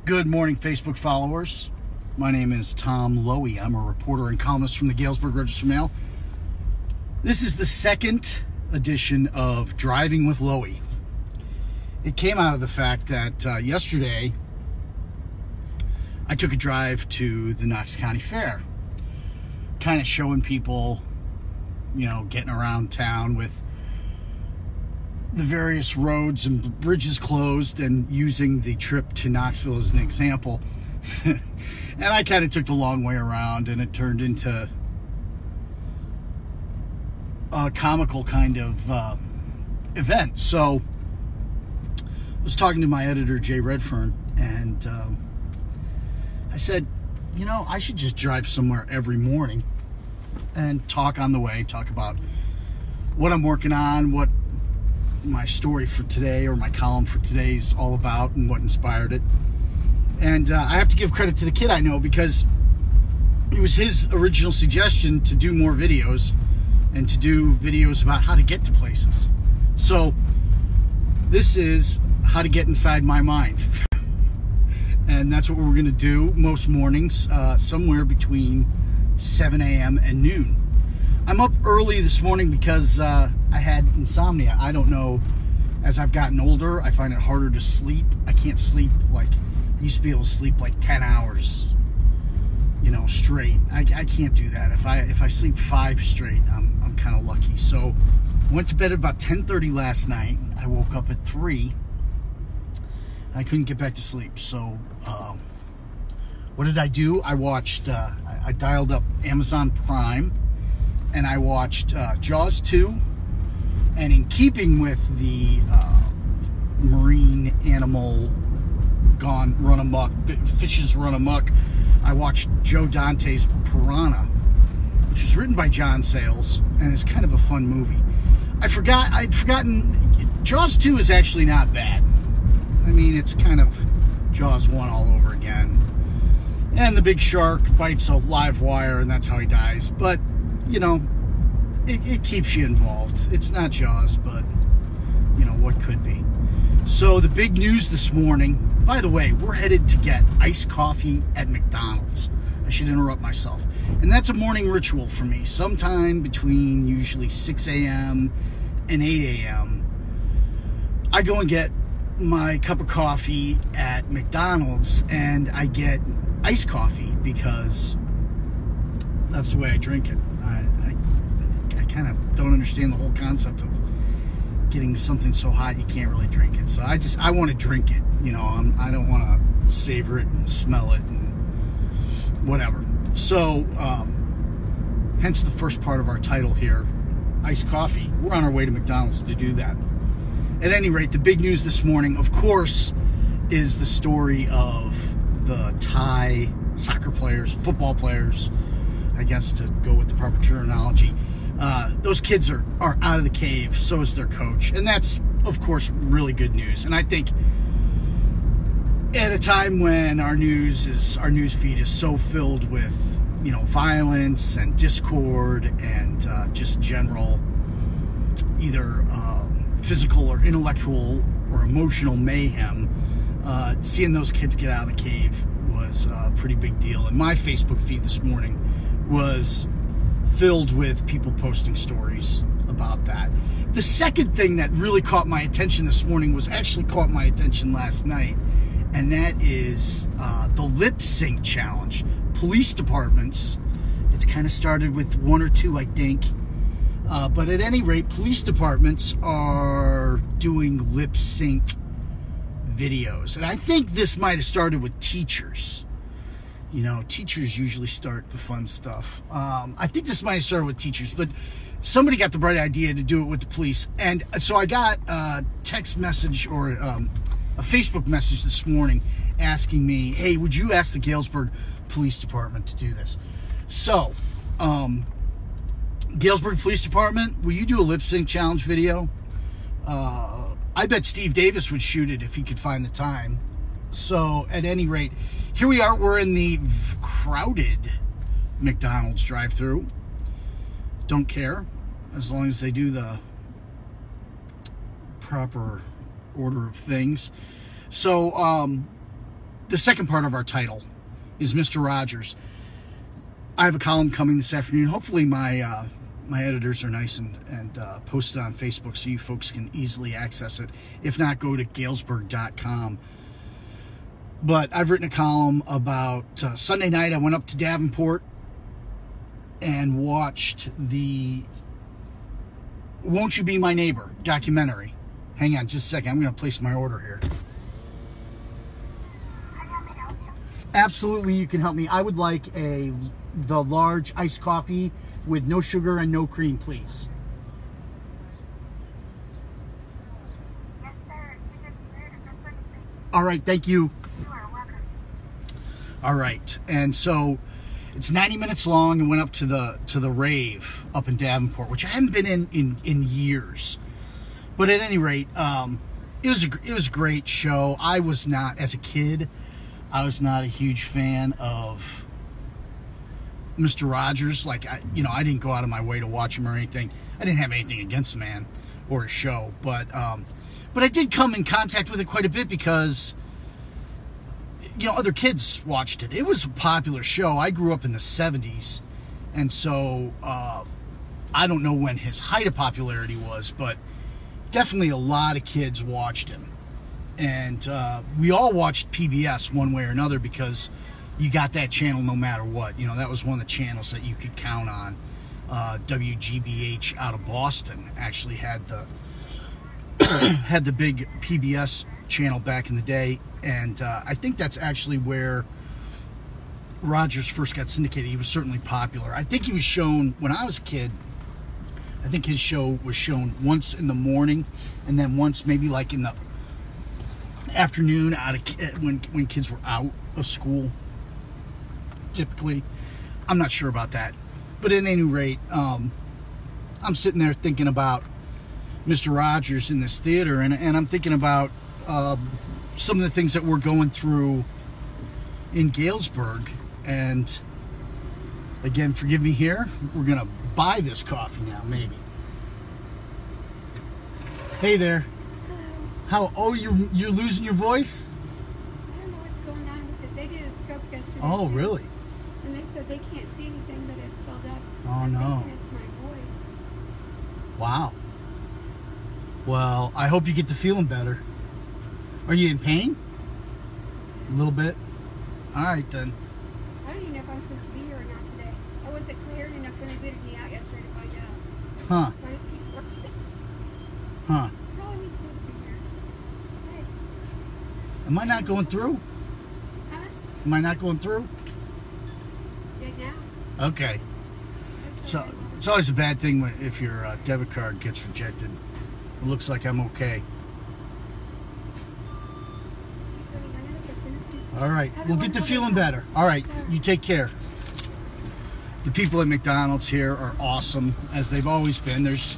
Good morning, Facebook followers. My name is Tom Loewy. I'm a reporter and columnist from the Galesburg Register-Mail. This is the second edition of Driving with Loewy. It came out of the fact that yesterday I took a drive to the Knox County Fair, kind of showing people, getting around town with the various roads and bridges closed and using the trip to Knoxville as an example. And I kind of took the long way around, and it turned into a comical kind of event. So I was talking to my editor, Jay Redfern, and I said, I should just drive somewhere every morning and talk on the way, talk about what I'm working on, what my story for today or my column for today is all about, and what inspired it. And I have to give credit to the kid I know, because it was his original suggestion to do more videos and to do videos about how to get to places. So this is how to get inside my mind. And that's what we're going to do most mornings, somewhere between 7 a.m. and noon. I'm up early this morning because I had insomnia. I don't know, as I've gotten older, I find it harder to sleep. I can't sleep like, I used to be able to sleep like 10 hours, straight. I can't do that. If I sleep 5 straight, I'm kind of lucky. So I went to bed at about 10:30 last night. I woke up at 3. I couldn't get back to sleep. So what did I do? I watched, I dialed up Amazon Prime, and I watched Jaws 2, and in keeping with the marine animal gone run amok, fishes run amok, I watched Joe Dante's Piranha, which was written by John Sayles, and is kind of a fun movie. I'd forgotten, Jaws 2 is actually not bad. I mean, it's kind of Jaws 1 all over again. And the big shark bites a live wire, and that's how he dies. But it keeps you involved. It's not Jaws, but what could be. So the big news this morning, by the way, we're headed to get iced coffee at McDonald's. I should interrupt myself. And that's a morning ritual for me. Sometime between usually 6 a.m. and 8 a.m. I go and get my cup of coffee at McDonald's, and I get iced coffee because that's the way I drink it. I kind of don't understand the whole concept of getting something so hot you can't really drink it. So I want to drink it. I don't want to savor it and smell it and whatever. So hence the first part of our title here, iced coffee. We're on our way to McDonald's to do that. At any rate, the big news this morning, of course, is the story of the Thai soccer players, football players, I guess, to go with the proper terminology. Those kids are out of the cave, so is their coach. And that's, of course, really good news. And I think at a time when our news feed is so filled with, violence and discord and just general either physical or intellectual or emotional mayhem, seeing those kids get out of the cave was a pretty big deal. And my Facebook feed this morning was filled with people posting stories about that. The second thing that really caught my attention this morning was actually caught my attention last night, and that is the lip sync challenge. Police departments, it's kind of started with 1 or 2, I think, but at any rate, police departments are doing lip sync videos. And I think this might have started with teachers. Teachers usually start the fun stuff. I think this might have started with teachers, but somebody got the bright idea to do it with the police. And so I got a text message or a Facebook message this morning asking me, hey, would you ask the Galesburg Police Department to do this? So, Galesburg Police Department, will you do a lip sync challenge video? I bet Steve Davis would shoot it if he could find the time. So at any rate, here we are. We're in the crowded McDonald's drive-thru. Don't care, as long as they do the proper order of things. So the second part of our title is Mr. Rogers. I have a column coming this afternoon. Hopefully my my editors are nice and post it on Facebook so you folks can easily access it. If not, go to Galesburg.com. But I've written a column about Sunday night. I went up to Davenport and watched the Won't You Be My Neighbor documentary. Hang on just a second. I'm going to place my order here. Absolutely, you can help me. I would like the large iced coffee with no sugar and no cream, please. Yes, sir. All right, thank you. You are welcome. All right, and so it's 90 minutes long and went up to the rave up in Davenport, which I haven't been in years. But at any rate, it was a great show. I was not, as a kid, I was not a huge fan of Mr. Rogers. Like, I didn't go out of my way to watch him or anything. I didn't have anything against the man or his show, but I did come in contact with it quite a bit because, other kids watched it. It was a popular show. I grew up in the 70s, and so I don't know when his height of popularity was, but definitely a lot of kids watched him. And we all watched PBS one way or another because you got that channel no matter what. That was one of the channels that you could count on. WGBH out of Boston actually had the had the big PBS channel back in the day, and I think that's actually where Rogers first got syndicated. He was certainly popular. I think he was shown when I was a kid. I think his show was shown once in the morning, and then once maybe like in the afternoon when kids were out of school. Typically, I'm not sure about that, but at any rate, I'm sitting there thinking about Mr. Rogers in this theater, and I'm thinking about some of the things that we're going through in Galesburg. And again, forgive me here, we're gonna buy this coffee now, maybe. Hey there. Hello. How? Oh, you're losing your voice? I don't know what's going on with it. They did a scope yesterday. Oh, too, really? And they said they can't see anything, but it's swelled up. Oh, I'm no. thinking it's my voice. Wow. Well, I hope you get to feeling better. Are you in pain? A little bit? All right, then. I don't even know if I'm supposed to be here or not today. I wasn't coherent enough when they booted me out yesterday to find out. Huh. So I just keep working. Huh. Probably ain't supposed to be here. Hey. Am I not going through? Huh? Am I not going through? Yeah, now? Okay. That's So okay. it's always a bad thing if your debit card gets rejected. It looks like I'm okay. She's running my nose as soon as she's- All right. Have a We'll get to wonderful feeling day. better. All right. Yes, sir. You take care. The people at McDonald's here are awesome, as they've always been. There's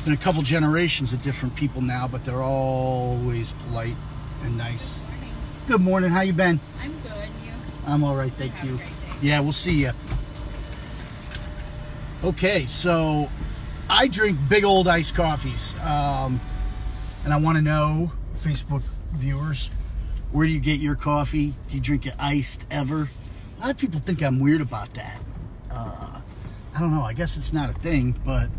been a couple generations of different people now, but they're always polite and nice. Morning. Good morning. How you been? I'm good. You? I'm all right, thank Have a you. great day. Yeah, we'll see you. Okay, so I drink big old iced coffees, and I want to know, Facebook viewers, where do you get your coffee? Do you drink it iced ever? A lot of people think I'm weird about that. I don't know. I guess it's not a thing, but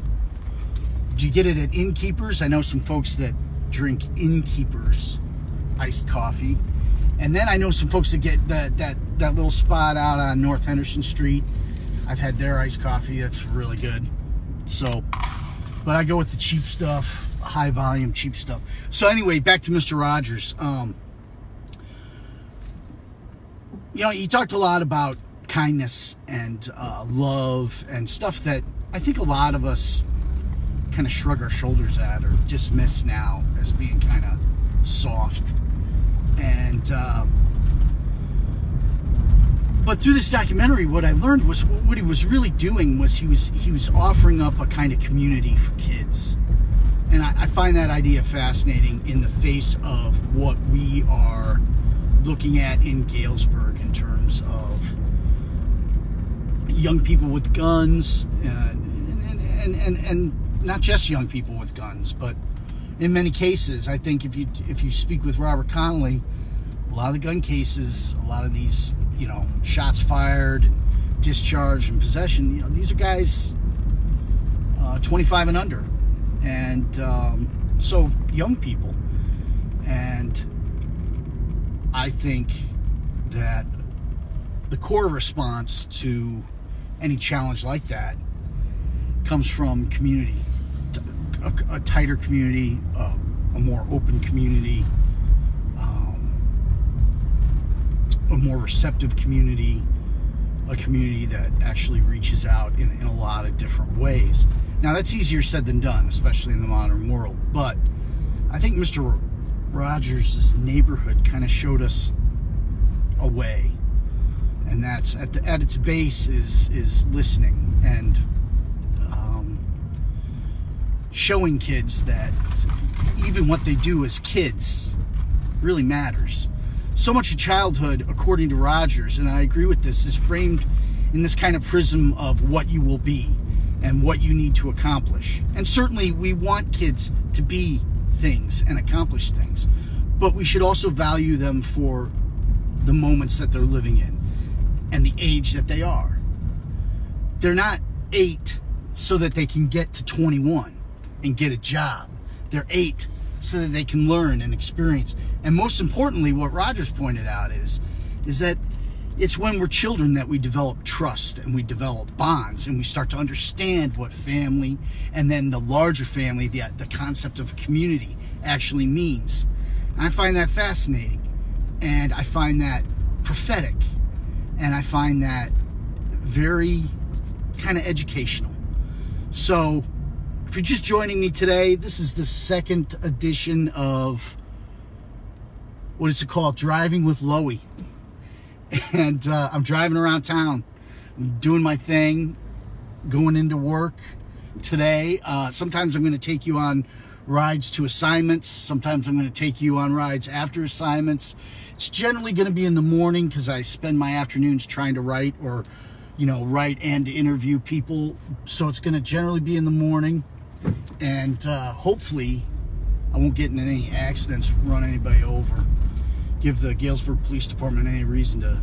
do you get it at Innkeepers? I know some folks that drink Innkeepers iced coffee. And then I know some folks that get that little spot out on North Henderson Street. I've had their iced coffee. That's really good. So, but I go with the cheap stuff, high volume, cheap stuff. So anyway, back to Mr. Rogers. You talked a lot about kindness and love and stuff that I think a lot of us kind of shrug our shoulders at or dismiss now as being kind of soft. And but through this documentary, what I learned was what he was really doing was he was offering up a kind of community for kids. And I find that idea fascinating in the face of what we are looking at in Galesburg in terms of young people with guns, and not just young people with guns, but in many cases, I think if you speak with Robert Connolly, a lot of the gun cases, a lot of these, you know, shots fired, and discharge and possession, you know, these are guys 25 and under, and so young people. And I think that the core response to any challenge like that comes from community, a tighter community, a more open community, a more receptive community, a community that actually reaches out in a lot of different ways. Now, that's easier said than done, especially in the modern world, but I think Mr. Rogers' neighborhood kind of showed us a way, and that's at its base is listening and showing kids that even what they do as kids really matters. So much of childhood, according to Rogers, and I agree with this, is framed in this kind of prism of what you will be and what you need to accomplish. And certainly we want kids to be things and accomplish things, but we should also value them for the moments that they're living in and the age that they are. They're not 8 so that they can get to 21 and get a job. They're 8 so that they can learn and experience. And most importantly, what Rogers pointed out is that it's when we're children that we develop trust and we develop bonds and we start to understand what family and then the larger family, the concept of community actually means. And I find that fascinating, and I find that prophetic, and I find that very kind of educational. So if you're just joining me today, this is the second edition of, what is it called? Driving with Loewy. And I'm driving around town, I'm doing my thing, going into work today. Sometimes I'm going to take you on rides to assignments. Sometimes I'm going to take you on rides after assignments. It's generally going to be in the morning because I spend my afternoons trying to write, or, you know, write and interview people. So it's going to generally be in the morning. And hopefully I won't get in any accidents, run anybody over, give the Galesburg Police Department any reason to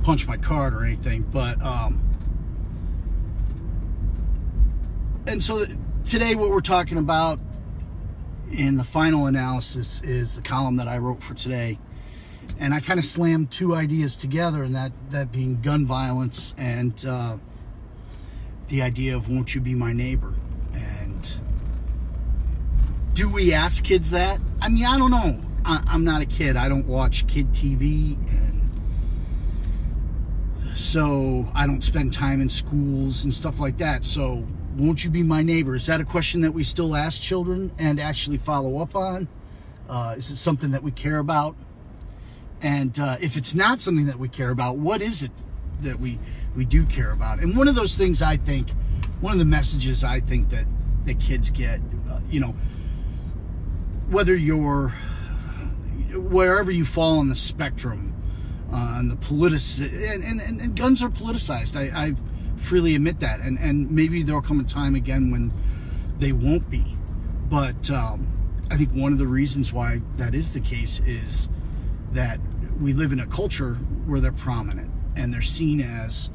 punch my card or anything. But and so today what we're talking about in the final analysis is the column that I wrote for today, and I kind of slammed two ideas together, and that being gun violence and the idea of won't you be my neighbor. And do we ask kids that? I mean, I don't know. I'm not a kid. I don't watch kid TV, and so I don't spend time in schools and stuff like that. So won't you be my neighbor? Is that a question that we still ask children and actually follow up on? Is it something that we care about? And if it's not something that we care about, what is it that we do care about? And one of those things, I think, one of the messages I think that kids get, you know, whether you're wherever you fall on the spectrum, on the and guns are politicized. I freely admit that, and maybe there'll come a time again when they won't be. But I think one of the reasons why that is the case is that we live in a culture where they're prominent and they're seen as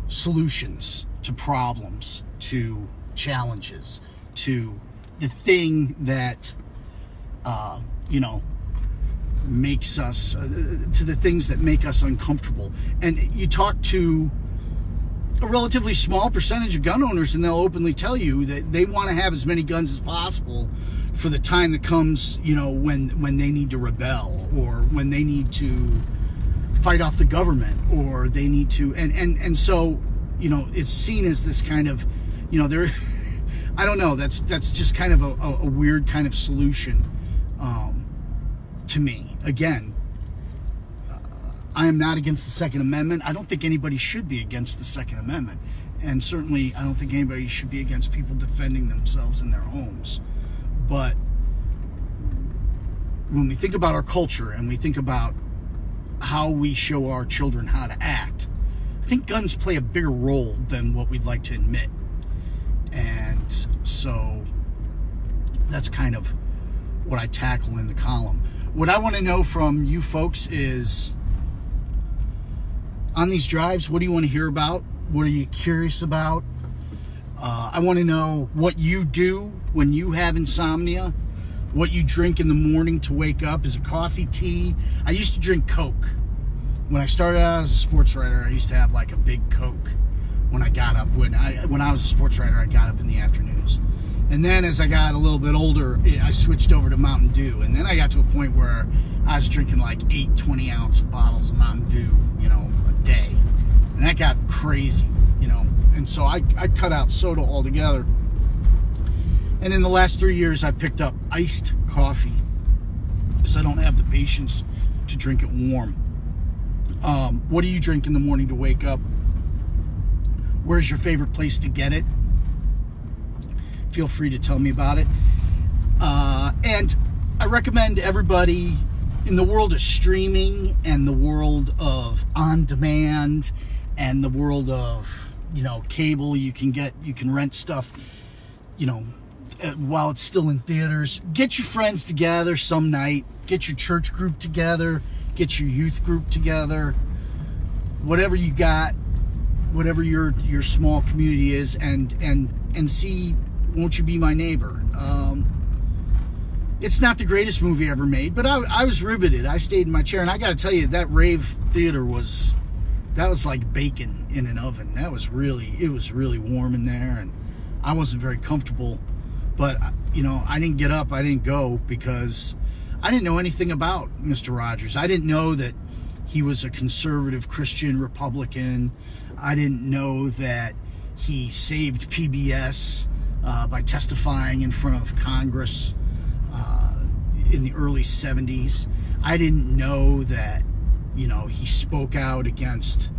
solutions to problems, to challenges, to the thing that you know, makes us to the things that make us uncomfortable. And you talk to a relatively small percentage of gun owners, and they'll openly tell you that they want to have as many guns as possible for the time that comes, you know, when they need to rebel, or when they need to fight off the government, or they need to, and so, you know, it's seen as this kind of, you know, there, I don't know, that's just kind of a weird kind of solution to me. Again, I am not against the Second Amendment. I don't think anybody should be against the Second Amendment. And certainly, I don't think anybody should be against people defending themselves in their homes. But when we think about our culture and we think about how we show our children how to act, I think guns play a bigger role than what we'd like to admit. And so that's kind of what I tackle in the column. what I want to know from you folks is, on these drives, what do you want to hear about? What are you curious about? I want to know what you do when you have insomnia, what you drink in the morning to wake up. Is it coffee, tea? I used to drink Coke. When I started out as a sports writer, I used to have like a big Coke when I got up. When I was a sports writer, I got up in the afternoons. And then as I got a little bit older, I switched over to Mountain Dew. And then I got to a point where I was drinking like 8 20-ounce bottles of Mountain Dew, a day. And that got crazy, And so I cut out soda altogether. And in the last 3 years, I picked up iced coffee because I don't have the patience to drink it warm. What do you drink in the morning to wake up? Where's your favorite place to get it? Feel free to tell me about it. And I recommend everybody, in the world of streaming and the world of on-demand and the world of, cable, you can rent stuff, while it's still in theaters. Get your friends together some night. Get your church group together. Get your youth group together. Whatever you got, whatever your small community is, and see Won't You Be My Neighbor. It's not the greatest movie ever made, but I was riveted. I stayed in my chair, and I got to tell you, that rave theater was like bacon in an oven. It was really warm in there, and I wasn't very comfortable. But I didn't get up. I didn't go because I didn't know anything about Mr. Rogers. I didn't know that he was a conservative Christian Republican. I didn't know that he saved PBS by testifying in front of Congress in the early 70s. I didn't know that, he spoke out against,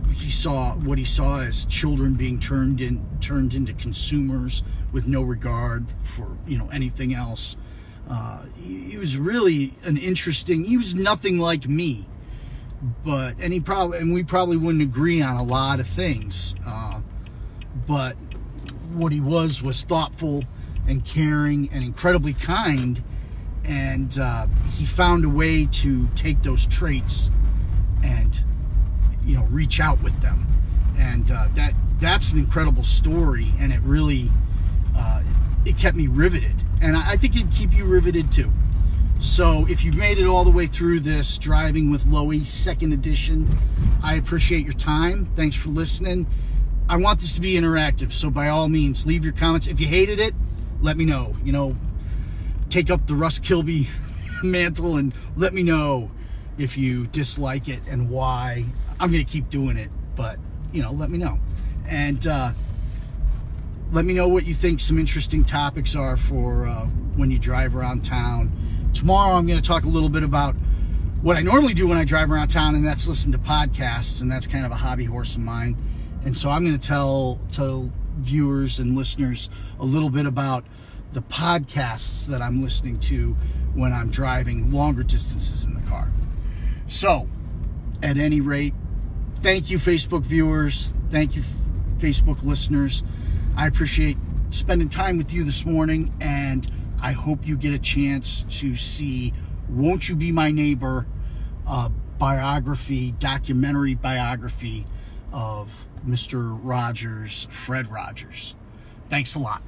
what he saw as children being turned into consumers with no regard for, anything else. He was really he was nothing like me, and we probably wouldn't agree on a lot of things. But what he was thoughtful and caring and incredibly kind, and he found a way to take those traits and reach out with them, and that's an incredible story, and it really it kept me riveted, and I think it'd keep you riveted too. So if you've made it all the way through this Driving with Loewy 2nd edition, I appreciate your time. Thanks for listening. I want this to be interactive, so by all means, leave your comments. If you hated it, let me know. Take up the Russ Kilby mantle and let me know if you dislike it and why. I'm going to keep doing it, but, let me know. And let me know what you think some interesting topics are for when you drive around town. Tomorrow I'm going to talk a little bit about what I normally do when I drive around town, and that's listen to podcasts, and that's kind of a hobby horse of mine. And so I'm going to tell viewers and listeners a little bit about the podcasts that I'm listening to when I'm driving longer distances in the car. So, at any rate, thank you, Facebook viewers. Thank you, Facebook listeners. I appreciate spending time with you this morning, and I hope you get a chance to see Won't You Be My Neighbor, documentary biography of Mr. Rogers, Fred Rogers. Thanks a lot.